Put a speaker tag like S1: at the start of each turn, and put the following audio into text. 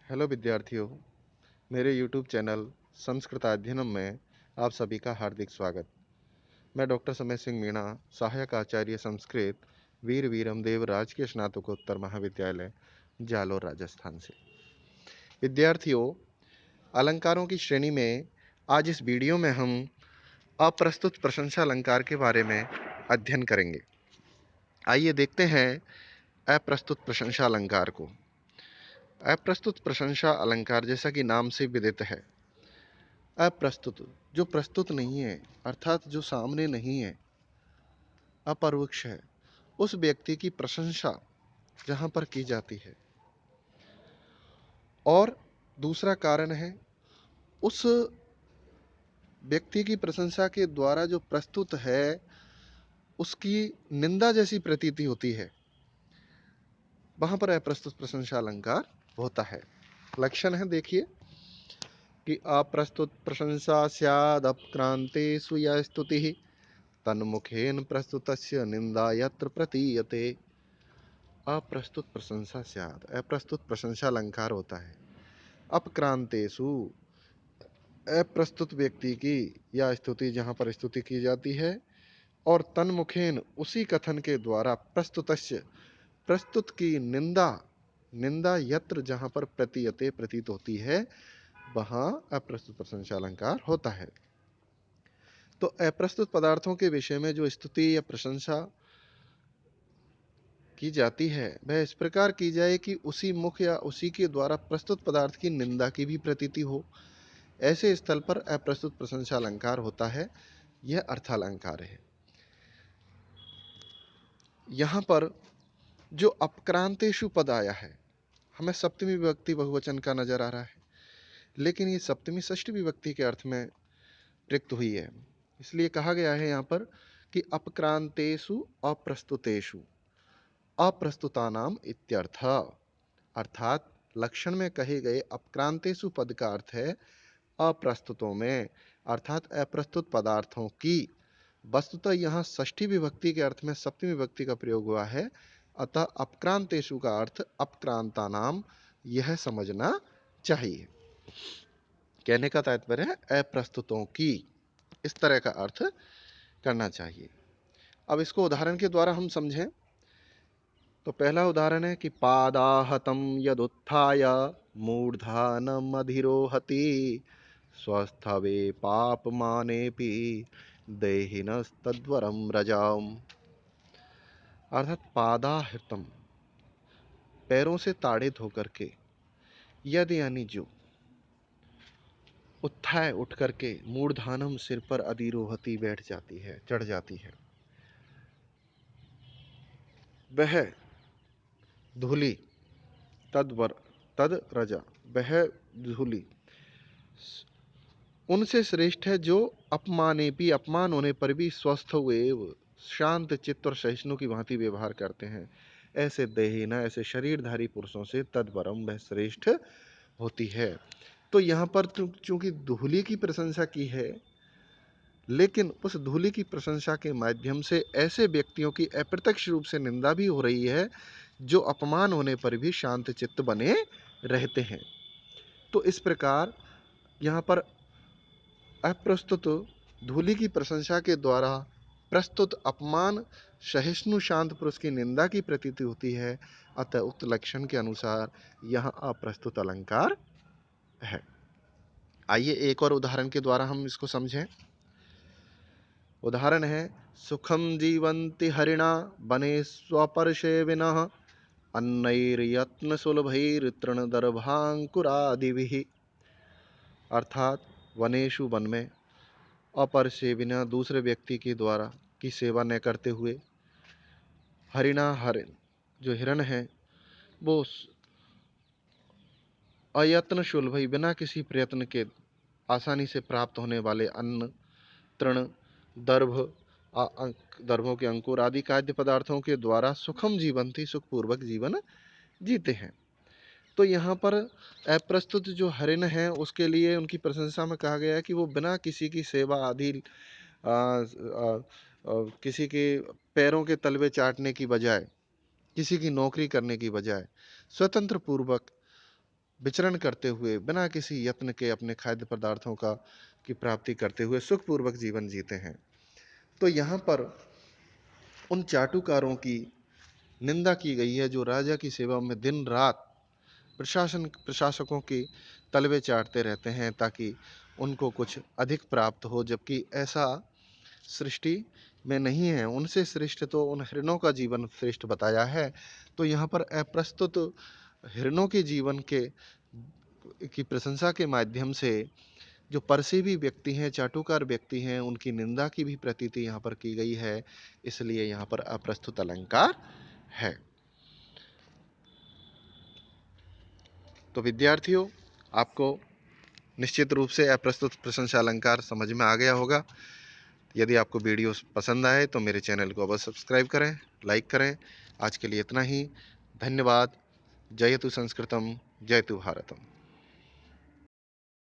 S1: Hello विद्यार्थियों, मेरे YouTube channel Sanskrit अध्ययनम में आप सभी का हार्दिक स्वागत। मैं डॉक्टर समय सिंह मीणा, सहायक आचार्य संस्कृत, वीर वीरम देव राजकीय स्नातकोत्तर महाविद्यालय, जालोर, राजस्थान से। विद्यार्थियों, अलंकारों की श्रेणी में आज इस वीडियो में हम अप्रस्तुत प्रशंसा अलंकार के बारे में अध्ययन करेंगे। आइए देखते हैं अप्रस्तुत प्रशंसा अलंकार को। अप्रस्तुत प्रशंसा अलंकार जैसा कि नाम से विदित है, अप्रस्तुत जो प्रस्तुत नहीं है, अर्थात जो सामने नहीं है, अपरोक्ष है, उस व्यक्ति की प्रशंसा जहां पर की जाती है। और दूसरा कारण है, उस व्यक्ति की प्रशंसा के द्वारा जो प्रस्तुत है उसकी निंदा जैसी प्रतीति होती है, वहां पर अप्रस्तुत प्रशंसा अलंकार होता है। लक्षण है, देखिए कि अप्रस्तुत प्रशंसा स्याद अपक्रांतेषु या स्तुतिः तन्मुखेन प्रस्तुतस्य निंदा यत्र प्रतीयते। अप्रस्तुत प्रशंसा स्यात्, अप्रस्तुत प्रशंसा अलंकार होता है अपक्रांतेषु, अप्रस्तुत व्यक्ति की या स्तुति जहां पर स्तुति की जाती है, और तन्मुखेन उसी कथन के द्वारा प्रस्तुतस्य प्रस्तुत की निंदा, निंदा यत्र जहां पर प्रतीयते प्रतीत होती है, वहां अप्रस्तुत प्रशंसा अलंकार होता है। तो अप्रस्तुत पदार्थों के विषय में जो स्तुति या प्रशंसा की जाती है वह इस प्रकार की जाए कि उसी मुख या उसी के द्वारा प्रस्तुत पदार्थ की निंदा की भी प्रतीति हो। ऐसे स्थल पर अप्रस्तुत प्रशंसा अलंकार होता है। यह अर्थालंकार है। यहाँ पर जो अपक्रांतेषु पद आया है, हमें सप्तमी विभक्ति बहुवचन का नजर आ रहा है, लेकिन ये सप्तमी षष्ठी विभक्ति के अर्थ में प्रयुक्त हुई है। इसलिए कहा गया है यहाँ पर कि अपक्रांतेषु अप्रस्तुतेषु अप्रस्तुतानाम इत्यर्थ, अर्थात लक्षण में कहे गए अपक्रांतेषु पद का अर्थ है अप्रस्तुतों में, अर्थात अप्रस्तुत पदार्थों की। वस्तुतः यहाँ षष्ठी विभक्ति के अर्थ में सप्तमी विभक्ति का प्रयोग हुआ है, अतः अपक्रांतेषु का अर्थ अपक्रांता नाम, यह समझना चाहिए। कहने का तात्पर्य है अप्रस्तुतों की, इस तरह का अर्थ करना चाहिए। अब इसको उदाहरण के द्वारा हम समझें तो पहला उदाहरण है कि पादाहतम यदुत्थाय मूर्धनमधिरोहति स्वस्थवे पापमानेपि देहिनस्तद्वरम रजाम। अर्थात पादाहतम, पैरों से ताड़ित होकर के, यदि यानी जो, उत्थाय उठ करके, मूर्धानम सिर पर, अधिरोहति बैठ जाती है, चढ़ जाती है, वह धूलि, तद्वर तद रजा, वह धूलि उनसे श्रेष्ठ है जो अपमाने भी, अपमान होने पर भी स्वस्थ हुए, शांत चित्त और सहिष्णु की भांति व्यवहार करते हैं। ऐसे देहिना, ऐसे शरीरधारी पुरुषों से तद्वरम, वह श्रेष्ठ होती है। तो यहाँ पर चूंकि धूलि की प्रशंसा की है, लेकिन उस धूलि की प्रशंसा के माध्यम से ऐसे व्यक्तियों की अप्रत्यक्ष रूप से निंदा भी हो रही है जो अपमान होने पर भी शांत चित्त बने रहते हैं। तो इस प्रकार यहाँ पर अप्रस्तुत धूलि की प्रशंसा के द्वारा प्रस्तुत अपमान सहिष्णु शांत पुरुष की निंदा की प्रतीति होती है, अतः उक्त लक्षण के अनुसार यह अप्रस्तुत अलंकार है। आइए एक और उदाहरण के द्वारा हम इसको समझें। उदाहरण है, सुखम जीवन्ति हरिणा वने स्वपर्शेविनः अन्नैर्यत्न सुलभैर्तृणदर्भांकुरादिभिः। अर्थात वनेषु, वन में, अपर से बिना, दूसरे व्यक्ति के द्वारा की सेवा न करते हुए, हरिणा, हरिण जो हिरण है, वो अयत्न सुलभ, बिना किसी प्रयत्न के आसानी से प्राप्त होने वाले अन्न, तृण, दर्भ, दर्भों के अंकुर आदि खाद्य पदार्थों के द्वारा सुखम जीवंती, सुखपूर्वक जीवन जीते हैं। तो यहाँ पर अप्रस्तुत जो हरिण है उसके लिए उनकी प्रशंसा में कहा गया है कि वो बिना किसी की सेवा आदि, किसी के पैरों के तलवे चाटने की बजाय, किसी की नौकरी करने की बजाय स्वतंत्र पूर्वक विचरण करते हुए बिना किसी यत्न के अपने खाद्य पदार्थों का की प्राप्ति करते हुए सुखपूर्वक जीवन जीते हैं। तो यहाँ पर उन चाटुकारों की निंदा की गई है जो राजा की सेवा में दिन रात प्रशासकों के तलवे चाटते रहते हैं ताकि उनको कुछ अधिक प्राप्त हो, जबकि ऐसा सृष्टि में नहीं है। उनसे श्रेष्ठ तो उन हिरणों का जीवन श्रेष्ठ बताया है। तो यहाँ पर अप्रस्तुत हिरणों के जीवन के की प्रशंसा के माध्यम से जो परसेवी व्यक्ति हैं, चाटुकार व्यक्ति हैं, उनकी निंदा की भी प्रतीति यहाँ पर की गई है, इसलिए यहाँ पर अप्रस्तुत अलंकार है। तो विद्यार्थियों, आपको निश्चित रूप से अप्रस्तुत प्रशंसा अलंकार समझ में आ गया होगा। यदि आपको वीडियो पसंद आए तो मेरे चैनल को अवश्य सब्सक्राइब करें, लाइक करें। आज के लिए इतना ही। धन्यवाद। जयतु संस्कृतम, जयतु भारतम।